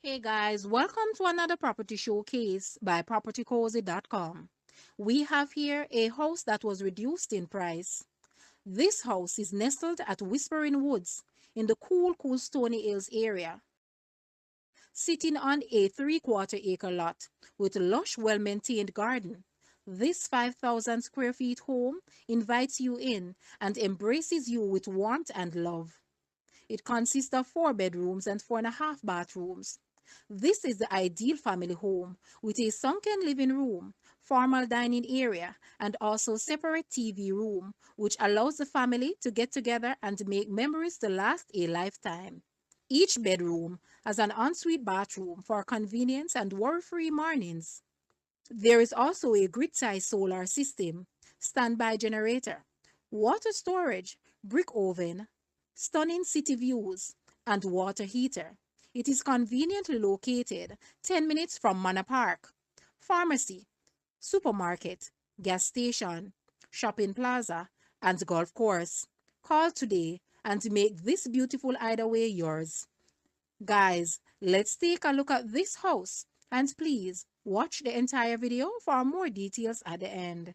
Hey guys, welcome to another property showcase by propertycozy.com. We have here a house that was reduced in price. This house is nestled at Whispering Woods in the cool Stony Hills area, sitting on a 3/4 acre lot with a lush, well-maintained garden. This 5,000 square feet home invites you in and embraces you with warmth and love. It consists of 4 bedrooms and 4.5 bathrooms. This is the ideal family home with a sunken living room, formal dining area, and also separate TV room, which allows the family to get together and make memories to last a lifetime. Each bedroom has an ensuite bathroom for convenience and worry-free mornings. There is also a grid-tie solar system, standby generator, water storage, brick oven, stunning city views, and water heater. It is conveniently located 10 minutes from Manor Park, pharmacy, supermarket, gas station, shopping plaza, and golf course. Call today and make this beautiful hideaway yours. Guys, let's take a look at this house and please watch the entire video for more details at the end.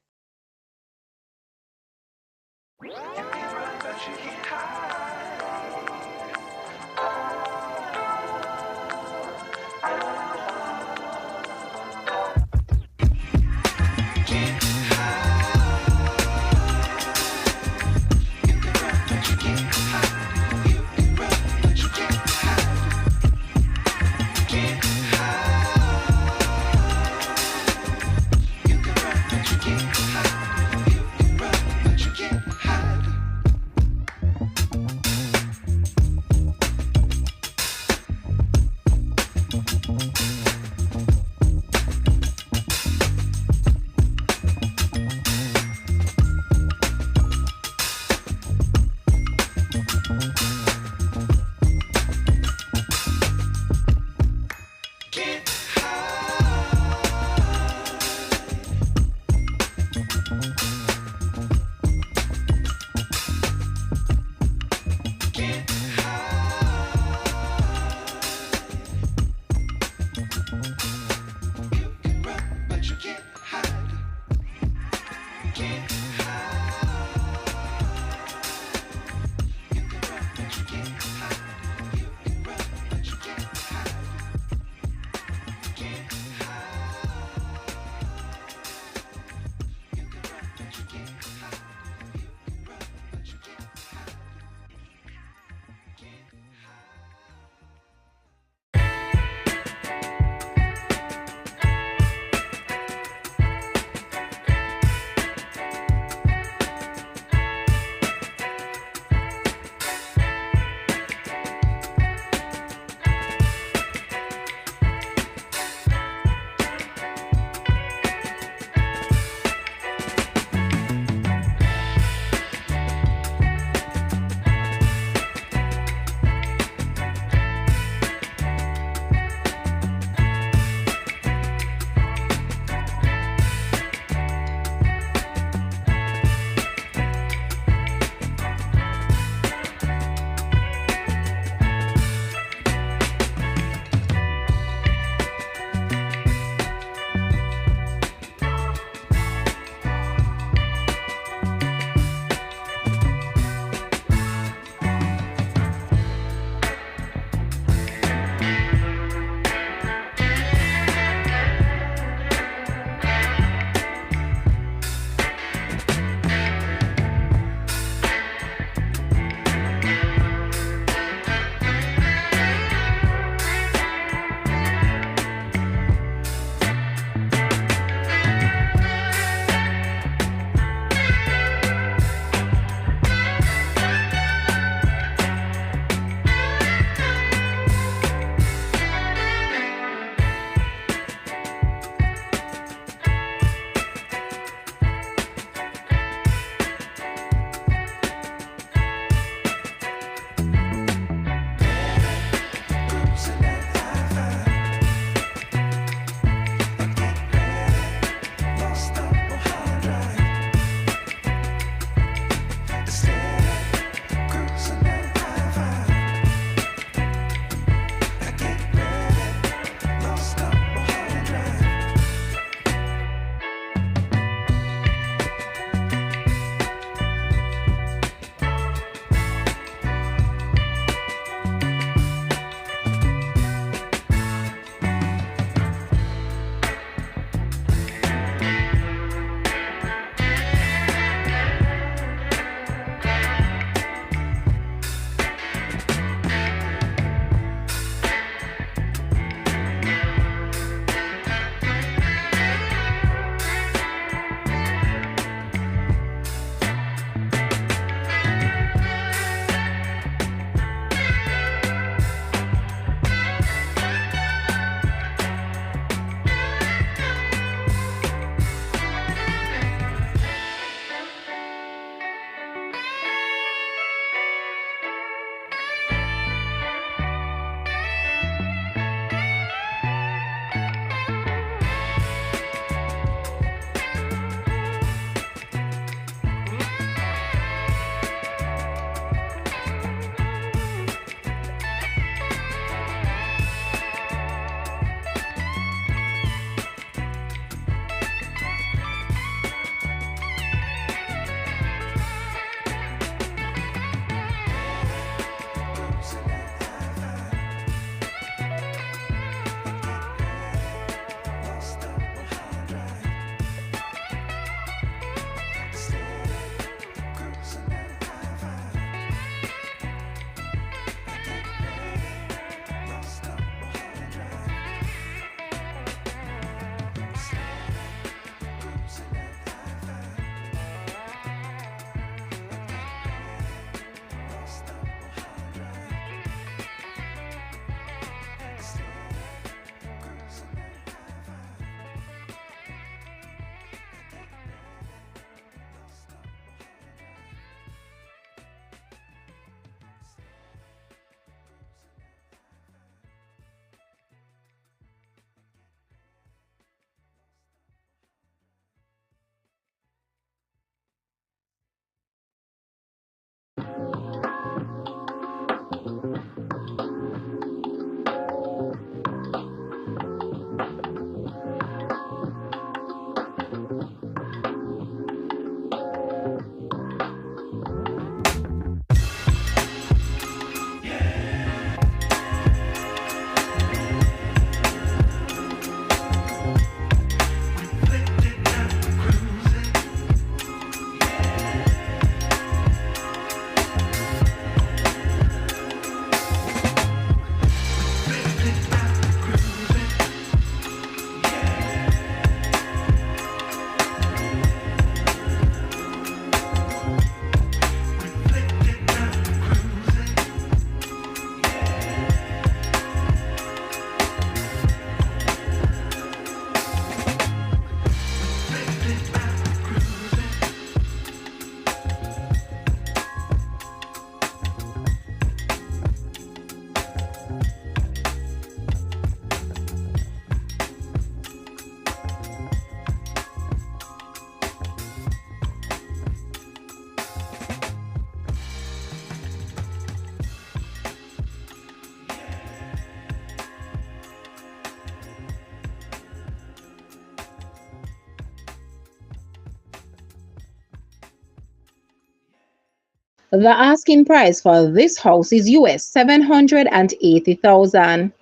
The asking price for this house is US 780,000,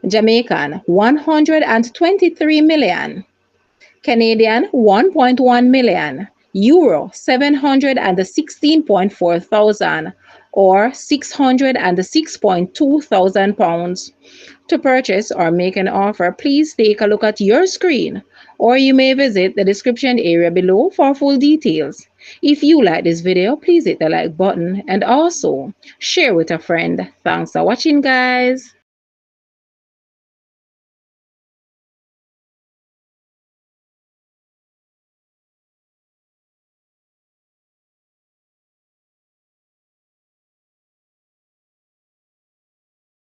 Jamaican 123 million, Canadian 1.1 million, Euro 716.4 thousand, or 606.2 thousand pounds. To purchase or make an offer, please take a look at your screen, or you may visit the description area below for full details. If you like this video, please hit the like button and also share with a friend. Thanks for watching, guys.